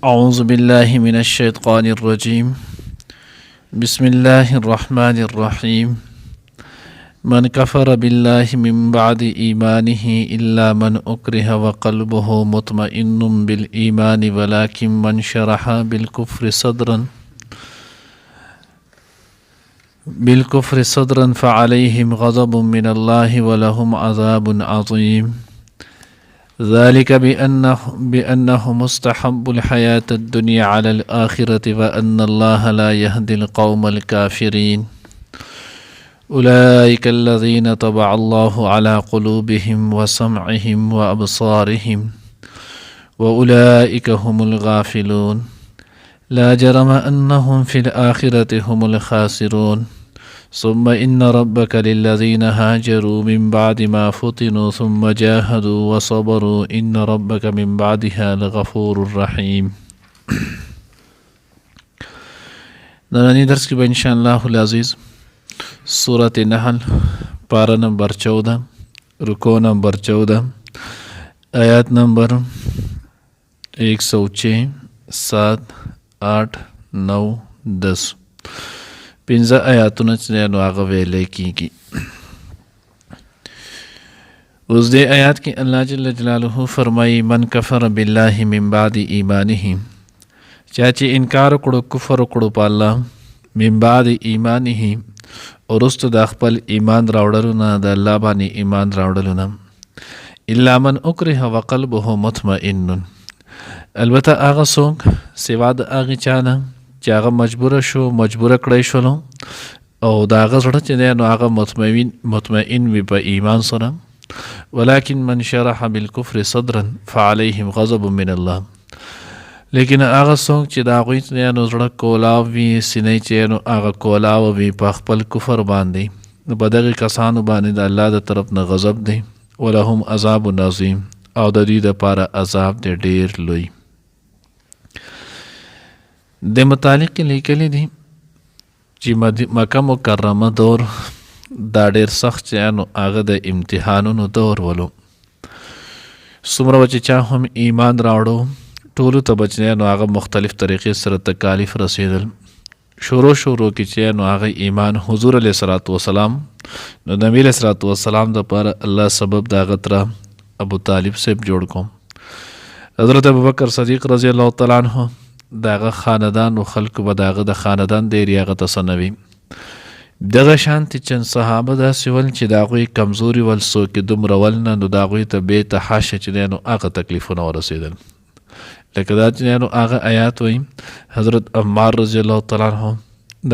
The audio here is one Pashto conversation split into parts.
أعوذ بالله من الشيطان الرجيم بسم الله الرحمن الرحيم من كفر بالله من بعد إيمانه إلا من أكره وقلبه مطمئن بالإيمان ولكن من شرح بالكفر صدرا فعليهم غضب من الله ولهم عذاب عظيم ذلك بأنهم مستحب الحياة الدنيا على الآخرة وأن الله لا يهدي القوم الكافرين أولئك الذين طبع الله على قلوبهم وسمعهم وأبصارهم وأولئك هم الغافلون لا جرم أنهم في الآخرة هم الخاسرون ثم إن ربك للذين هاجروا من بعد ما فتنوا ثم جاهدوا وصبروا إن ربك من بعدها لغفور رحيم. نننی درس کی ان شاء اللہ العزیز سورۃ نحل پارہ نمبر 14 رکوع نمبر 14 آیات نمبر 106 7 8 9 10 پنځه آیاتونه چې نو هغه ویلی کیږي. اوس دې آیات کې الله جل جلاله فرمایي من کفر بالله من بعد ایمانه، چا چې انکار وکړو کفر وکړو په الله من بعد ایمانه وروسته د خپل ایمان راوړلو نه د الله باندې ایمان راوړلو نه الا من اکره وقلبه مطمئن، البته هغه څوک سوا د هغې چا نه چې هغه مجبوره کړی شولو او د هغه زړه چې دی نو هغه مطمئن وي په ایمان سره، ولکن من شرح بالکفر صدرا فعلیهم غضب من الله، لیکن هغه څوک چې د هغوی چې دی نو زړه کولاو وي سینې چې نو هغه کولاو وي په خپل کفر باندې، نو په دغې کسانو باندې د الله د طرف نه غضب دی، ولهم عذاب عظیم او د دوی دپاره عذاب دی ډیر لوی. د متعلق لیکلی دی چې مکه مکرمه دور دا ډیر سخت چې نو هغه د امتحانونو دور ولو، څومره چې چا هم ایمان راوړو ټولو ته به چې نو هغه مختلف طریقې سره تکالیف رسېدل. شروع کې چې نو هغه ایمان حضور علیه الصلاة والسلام نو نبی علیه الصلاة والسلام دپاره الله سبب د هغه تره ابو طالب صاحب جوړ کوم. حضرت ابوبکر صدیق رضی الله تعالی عنہ دغه خاندان او خلکو به دغه د خاندان ډېر هغه تسنوي. دغه شانتې چند صحابه داسې ول چې د هغوی کمزوري ول څوک یې دومره ول نه نو د هغوی ته بې تحاشه چې دی نو هغه تکلیفونه ورسېدل. لکه دا چې نو هغه آیات وایي حضرت عمار رضی الله تعالی عنہ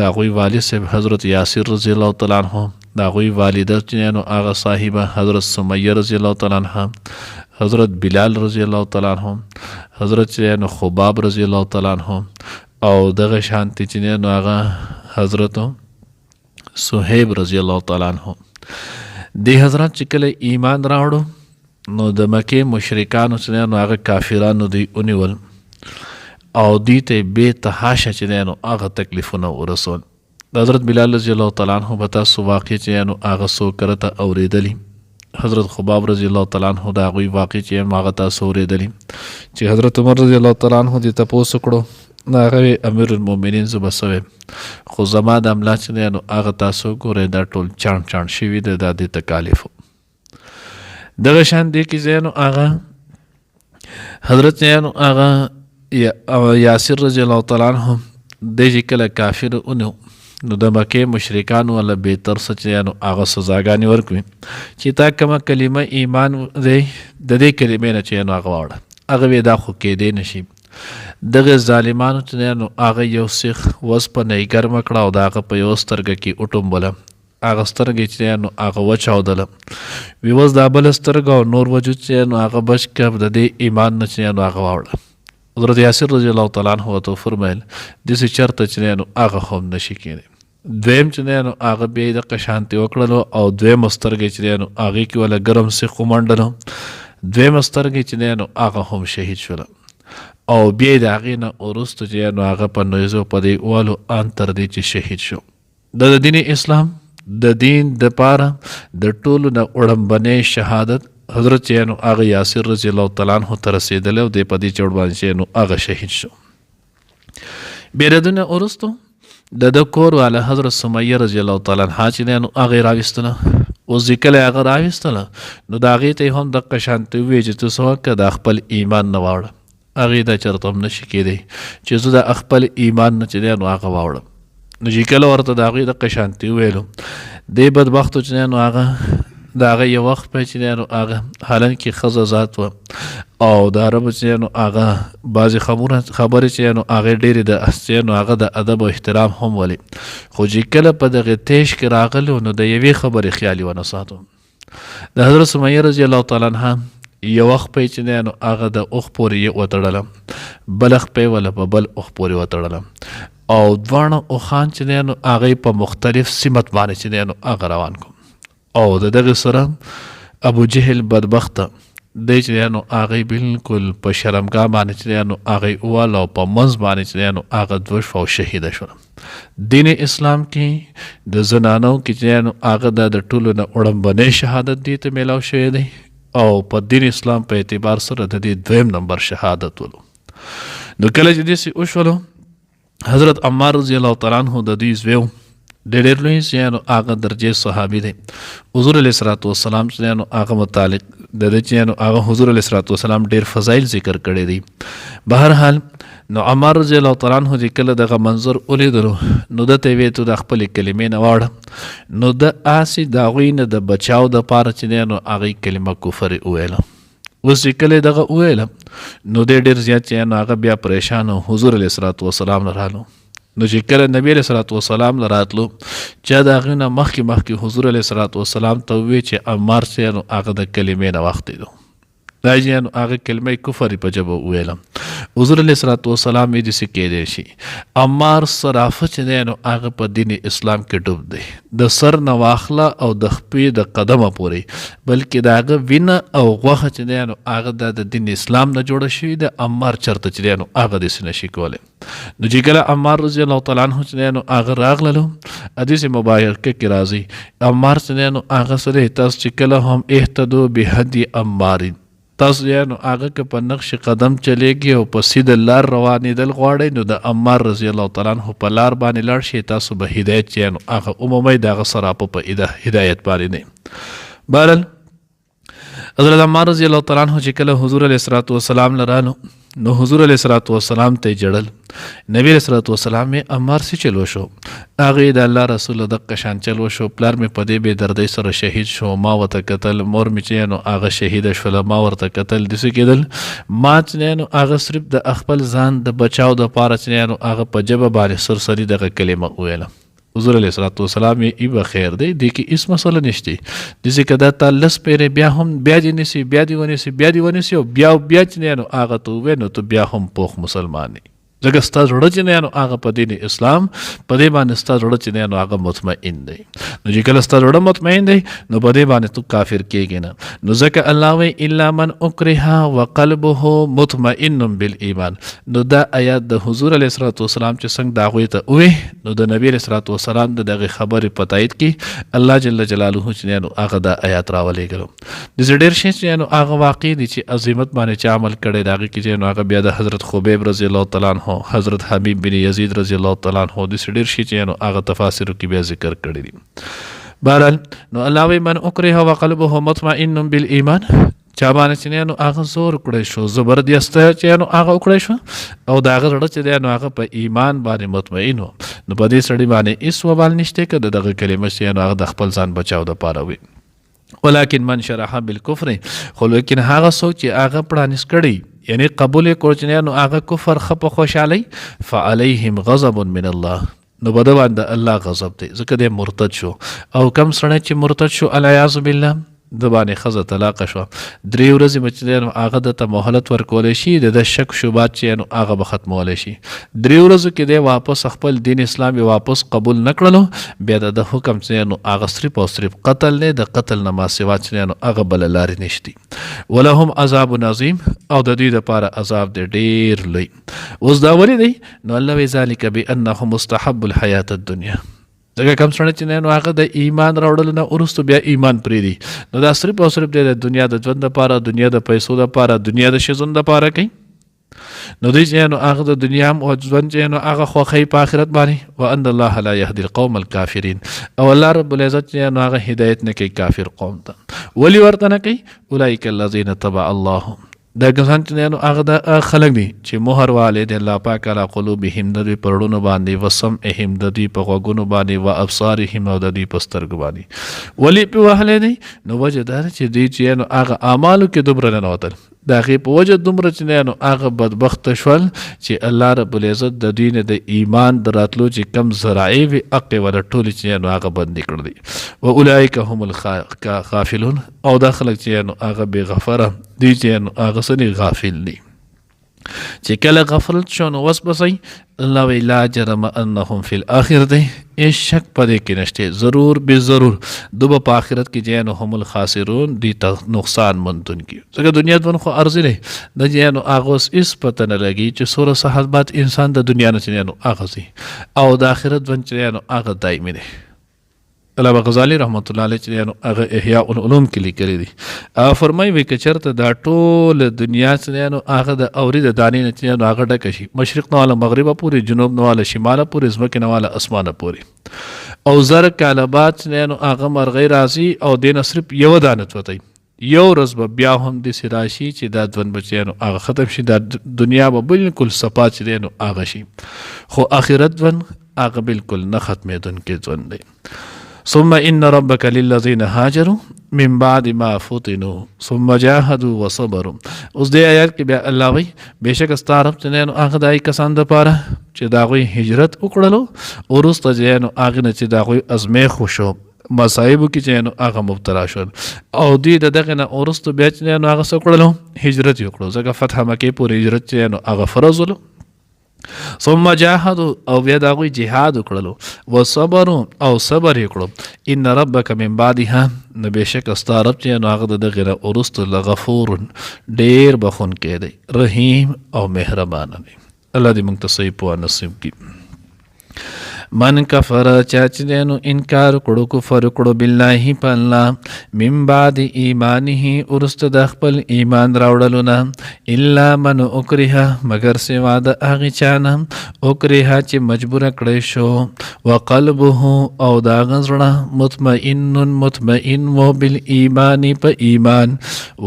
د هغوی والد صاحب حضرت یاسر رضی الله تعالی عنہ د هغوی والده چې نو هغه صاحبه حضرت سمیه رضی الله تعالی عنہ حضرت بلال رضی الله تعالی عنہ حضرت نو خباب رضی الله تعالی عنہ او دغه شانتی چې نو هغه حضرت صہیب رضی الله تعالی عنہ دی حضرت چې کله ایمان راوړو نو د مکې مشرکانو چې نو هغه کافرانو دی ونیول او دوی ته بې تحاشه چې نو هغه تکلیفونه ورسول. حضرت بلال رضی الله تعالی عنہ به تاسو واقع چې نو هغه څوک کرته اورېدلی، حضرت خباب رضی الله تعالی عنہ د هغوی واقع چې هغه تاسو اورېدلی چې حضرت عمر رضی الله تعالی عنہ دې تپوس وکړو نو هغه امیر المؤمنین زه به څه ویم، خو زما د املا چې دی نو هغه تاسو ګورئ دا ټول چاڼ شوي د دې تکالیفو. دغه شان دی کې نو هغه حضرت نو هغه یاسر رضی الله تعالی عنہ دی چې کله کافر ونیو نو د مکې مشرکانو والا بهتر څه چې نو هغه سزاګانې ورکوي چې تا کومه کلمه ایمان دی د دې کلمې نه چې نو هغه واوړه هغه وی دا خو کېدی نشي. دغه ظالمانو چې نو هغه یو سیخ وسپنۍ ګرمه کړه او د هغه په یوه سترګه کې وټومبله، هغه سترګې چې نو هغه وچاودله وی اوس دا بله سترګه او نور وجود چې نو هغه بچ کړه د دې ایمان نه چې نو هغه واوړه. حضرت یاسر رضی الله تعالی عنہ ورته وفرمیل داسې چرته چې نو هغه هم نشي کېدی. دویم چې نو هغه بیا یې دغه شانتې وکړلو او دویمه سترګې چې نو هغې کې وله ګرم سیخ ومنډلو، دویمه سترګې چې نو هغه هم شهید شوله او بیا یې د هغې نه وروسته چې نو هغه په نیزو په دې والو ان تر دې چې شهید شو. د دین اسلام د دین دپاره د ټولو نه وړاندبنی شهادت حضرت چې نو هغه یاسر رضی الله تعالی عنہ ته رسېدلی او دی په دې چوړ باندې چې نو هغه شهید شو. بیا د دونه وروستو د کور والا حضرت سمیه رضی الله تعالی عنها چې دی نو هغې راویستله. اوس چې کله هغه راویستله نو د هغې ته یې هم دقه شانتې وویې چې ته څه وکړه د خپل ایمان نه واوړه. هغې دا چېرته هم نشي کېدی چې زه د خپل ایمان نه چې دی نو هغه واوړم. نو چې کله ورته د هغې دقه شانتې وویلو دې بدبختو چې دی نو هغه د هغه یو وخت په چې دی نو هغه حالانکې ښځه ذات وه او د عربو چې دی نو هغه بعضې خبرې چې دی نو هغې ډېرې د چې نو هغه د ادب او احترام هم ولي، خو چې کله په دغې تیش کې راغلو نو د یوې خبرې خیال یې ونه ساتو. د حضرت سمیه رضی الله تعالی عنها یو وخت په چې دی نو هغه د اوښ پورې یې وتړله، بله خپې وله په بل اوښ پورې وتړله او دواړه اوښان چې دی نو هغه په مختلف سمت باندې چې دی نو هغه روان کړو او د دغې سره ابو جهل بدبخته دی چې دی نو هغې بلکل په شرمګاه باندې چې دی نو هغې ووال او په منځ باندې چې دی نو هغه دوه شوه او شهیده شوله. دین اسلام کې د زنانو کې چې دی نو هغه د ټولو نه وړاندې شهادت دې ته میلاو شوی دی او په دین اسلام په اعتبار سره د دې دویم نمبر شهادت ولو. نو کله چې داسې وشولو حضرت عمار رضی الله تعالی عنه د دوی زوی و، د ډېر لوی چې نو هغه درجې صحابي دی. حضور علیه صلات وسلام چې نو هغه متعلق د ده چې نو هغه حضور علیه صلات وسلام ډېر فضایل ذکر کړی دی. بهرحال نو عمار رضی الله تعالی عنه چې کله دغه منظر ولیدلو نو ده ته یې ویې ته د خپلې کلمې نه واړه نو د هسې د هغوی نه د بچاو دپاره چې دی نو هغې کلمه کفر یې وویله. اوس چې کله دغه وویله نو دی ډېر زیات چې نو هغه بیا پریشان و حضور علیه صلات وسلام نه رالو. نو چې کله نبی علیه صلات وسلام له راتلو چا د هغې نه مخکې حضور علیه صلات وسلام ته وویې چې عمار چې نو هغه د کلمې نه وختېدو، دا چې نو هغه کلمه کفر په ژبه وویله. حضور علیه صلات وسلام یې داسې کیدی شي عمار صرافه چې دی نو هغه په دین اسلام کې ډوب دی، د سر نه واخله او د خپې د قدمه پورې، بلکې د هغه وینه او غوښه چې دی نو هغه د دین اسلام نه جوړه شوي ده. عمار چېرته چې دی نو هغه داسې نشي کولی. نو چې کله عمار رضی الله تعالی عنه چې دی نو هغه راغللو حدیث مبارکه کې راځي عمار چې دی نو هغه سره تاسو چې کله هم اهتدو بهدي عمارین تاسو یا نو هغه که په نقش قدم چلیږي او په سیده لار روانېدل غواړئ نو د عمار رضی الله تعالی عنه په لار باندې لاړ شئ، تاسو به هدایت چې نو هغه عمومي د هغه صرافه په هدایت باندې نه. بهرحال حضرت عمار رضی الله تعالی عنه چې کله حضور علیه الصلاۃ والسلام له رالو نو حضور علیه الصلاۃ والسلام ته یې جړل. نبی علیه الصلاۃ والسلام یې عمار څه چل وشو؟ هغې د الله رسول دقه شان چل وشو، پلار مې په دې بې دردۍ سره شهید شو، ما ورته کتل، مور مې چې نو هغه شهیده شوله، ما ورته کتل، داسې کېدل ما چې نو هغه صرف د خپل ځان د بچاو دپاره چې نو هغه په ژبه باندې سرسري دغه کلمه وویله. حضور علیه صلات وسلام یې ای به خیر دی، دې کې هېڅ مسله نشته، داسې که دا تا لس پیرې بیا هم بیا دې نیسي بیا دې ونیسي بیا دې ونیسي او بیا چې نو هغه ته ووایې نو ته بیا هم پوخ مسلمان یې، ځکه ستا زړه چې نو هغه په دین اسلام په دې باندې ستا زړه چې نو هغه مطمئن دی. نو چې کله ستا زړه مطمئن دی نو په دې باندې تو کافر کېږي نه. نو ځکه الله وایي الا من اکره وقلبه مطمئن بالایمان. نو دا آیات د حضور علیه الصلاۃ والسلام چې څنګه د هغوی ته ووایي نو د نبي علیه الصلاۃ والسلام د دغې خبرې په تایید کې الله جل جلاله چې نو هغه دا آیات راولېږلو. داسې ډېر شی چې نو هغه واقع دي چې عظمت باندې چې عمل کړی د هغې کې چې نو هغه بیا د حضرت خبیب رضی الله تعالی عنه، حضرت حبیب بن یزید رضی الله تعالی عنه، داسې ډېر شي چې نو هغه تفاسیرو کې بیا ذکر کړی دي. بهرحال نو الله وایي من اکره وقلبه مطمئن بالایمان، چا باندې چې نو هغه زور کړی شو، زبردست چې نو هغه وکړی شو او د هغه زړه چې دی نو هغه په ایمان باندې مطمئن و، نو په دې سړي باندې هېڅ وبال نشته که د دغه کلمه چې نو هغه د خپل ځان بچاو دپاره وي. ولکن من شرح بالکفر، خو لیکن هغه څوک چې هغه پړانیز کړی یعنی قبول یې کړو چې نو هغه کفر ښه په خوشحالۍ فعلیهم غضب من الله، نو په ده باندې الله غضب دی، ځکه دی مرتد شو. او کم سړی چې مرتد شو العیاذ بالله د باندې ښځه طلاقه شوه، 3 ورځې به چې دی نو هغه دته مهلت ورکولی شي، د شک شبهات چې نو هغه به ختمولی شي. 3 ورځو کې دی واپس خپل دین اسلام واپس قبول نه کړلو، بیا د حکم چې نو هغه صرف او صرف قتل دی، د قتل نه ما سوا چې نو هغه بله لارې نشتي. ولهم عذاب عظیم، او د دوی دپاره عذاب دی ډېر لوی. اوس دا ولې دی؟ نو الله وایي ذلک بانه مستحب الحیات الدنیا، ځکه کم سړی چې نو هغه د ایمان راوړلو نه وروسته بیا ایمان پرېږدي، نو دا صرف او صرف دی د دنیا د ژوند دپاره، دنیا د پیسو دپاره، دنیا د ښځو دپاره کوي. نو دوی چې نو هغه د دنیا او ژوند چې نو هغه خوښوي په آخرت باندې. وان الله لا يهدي القوم الكافرين، او الله رب العزت چې نو هغه هدایت نه کوي کافر قوم ته. ولی ورته نه کوي؟ اولئک الذین تبع الله، دا کسان چې نو هغه د خلک دي چې مهر والي د الله پاک علی قلوبهم، د دوی په رړونو باندې، وسمعهم د دوی په غوږونو باندې، وابصارهم او د دوی په سترګو باندې. ولی په وهلی دی؟ نو وجه دا چې دوی چې نو هغه اعمالو کې دومره ننوتل، د هغې په وجه دومره چې نو هغه بدبخته شول چې الله رب العزت د دوی نه د ایمان د راتلو چې کم ذرایع وي هغې ولا ټولې چې نو هغه بندې کړ دي. واولئک هم الغافلون، او دا خلک چې نو هغه بې غفره دي، چې نو هغه سنې غافل دي. چې کله غفلت شو نو وس بسئ، الله وی لا جرم انهم فی الاخرة، هیڅ شک پدې کې نشته، ضرور به ضرور دوبه په آخرت کې چې نو هم الخاسرون دي نقصان مندون کی. ځکه دنیا دون خو ارزي نه د چې نو هغه اس پته نه لګي چې سوره صحابات انسان د دنیا نه چې نو هغه سي، او د آخرت ون چې نو هغه دایمي دی. علامه غزالی رحمت الله علیه چې نو هغه احیاء العلوم کې لیکلي دي، فرمایي وي که چېرته دا ټول دنیا چې نو هغه د اوري د دانې نه چې نو هغه ډکه شي، مشرق نه واله مغربه پورې، جنوب نه واله شماله پورې، ځمکې نه واله اسمانه پورې، او زر کاله بعد چې نو هغه مرغۍ راځي او دې نه صرف یوه دانه توتی، یو ورځ به بیا هم داسې راشي چې دا ژوند به چې نو هغه ختم شي، دا دنیا به بالکل صفا چې دی نو هغه شي، خو آخرت ژوند هغه بالکل نه ختمېدونکی ژوند دی. ثم ان ربك للذين هاجروا من بعد ما فتنوا ثم جاهدوا وصبروا. اوس دې آیات کې بیا الله وایي بېشکه ستا رب چې نو هغه د هغې کسان دپاره چې د هغوی هجرت وکړلو، وروسته چې نو هغې نه چې د هغوی ازمیښت وشو، مصایبو کې چې نو هغه مبتلا شول، او دوی د دغې نه وروسته بیا چې نو هغه څه وکړلو؟ هجرت یې وکړو، ځکه فتح مکې پورې هجرت چې نو هغه فرض ولو. ثم جاهدوا، او بیا د هغوی جهاد وکړلو، وصبروا، او صبر یې کړو. ان ربک من بعدها، نو بېشکه ستا رب چې نو هغه د دغې نه وروسته لغفور، ډېر بخونکی دی، رحیم او مهربانه دی. الله دې موږ ته صحیح پوهه نصیب کړي. من کفر چا چې نو انکار کړو، کفر کړو بالله په الله، من بعد ایمانه، وروسته د خپل ایمان راوړلو نه، الا من اکره، مگر سوا د هغې چا نه اکره چې مجبوره کړی شو، وقلبه، او د هغه زړه مطمئن، مطمئن و بالایمان، په ایمان،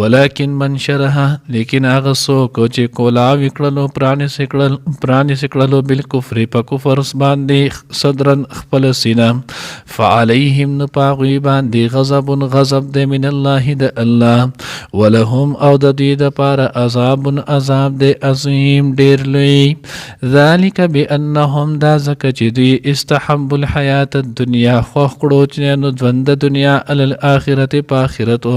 ولکن من شرح، لیکن هغه څوک چې کولاوي کړلو، پرانیسې کړلو، بالکفر، په کفر باندې، صدرن خپل سینه، فعلیهم، نو په هغوی باندې غضب، غضب دی، من الله، د الله، ولهم، او د دوی دپاره عذاب، عذاب دی، عظیم، ډېر لوی. ذلک بانهم، دا ځکه چې دوی استحبوا الحیات الدنیا، خوښ کړو چې نو ژوند د دنیا، علی الاخرة، په آخرت،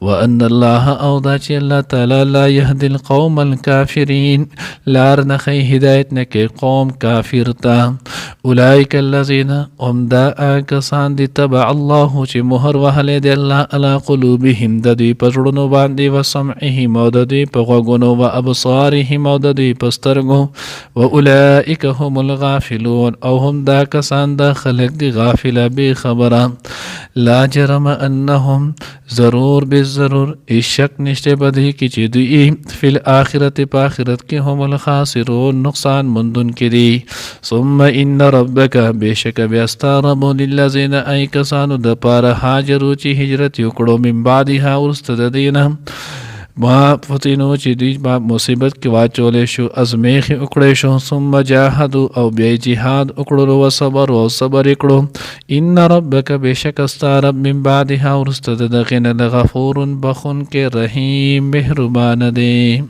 وان الله، او دا چې الله تعالی لا یهدي القوم الکافرین، لار نه ښیي، هدایت نه کوي قوم کافر ته. اولئک الذین، هم دا کسان دي، تبع الله، چې مهر وهلی دی الله علی قلوبهم، د دوی په زړونو باندې، وسمعهم، او د دوی په غوږونو، وابصارهم، او د دوی په سترګو، واولئک هم الغافلون، او هم دا کسان دا خلک دي غافله، بې خبره. لا جرم انهم، ضرور بالضرور، هیڅ شک نشته په دې کې چې دوی فی الاخرة، په آخرت کې، هم الخاسرون، نقصان مندونکي دي. ثم ان ربک، بېشکه بیا ستا رب، للذین، ای کسانو دپاره، هاجرو چې هجرت یې وکړو، من بعدها، وروسته د دې نه، ما فتنو، چې دوی په مصیبت کې واچولی شو، ازمیښت یې وکړی شو، ثم جاهدو، او بیا یې جهاد وکړلو، وصبر، او صبر یې کړو. ان ربک، بېشکه ستا رب، من بعدها، وروسته د دغې نه، لغفور، بخونکی، رحیم، مهربانه دی.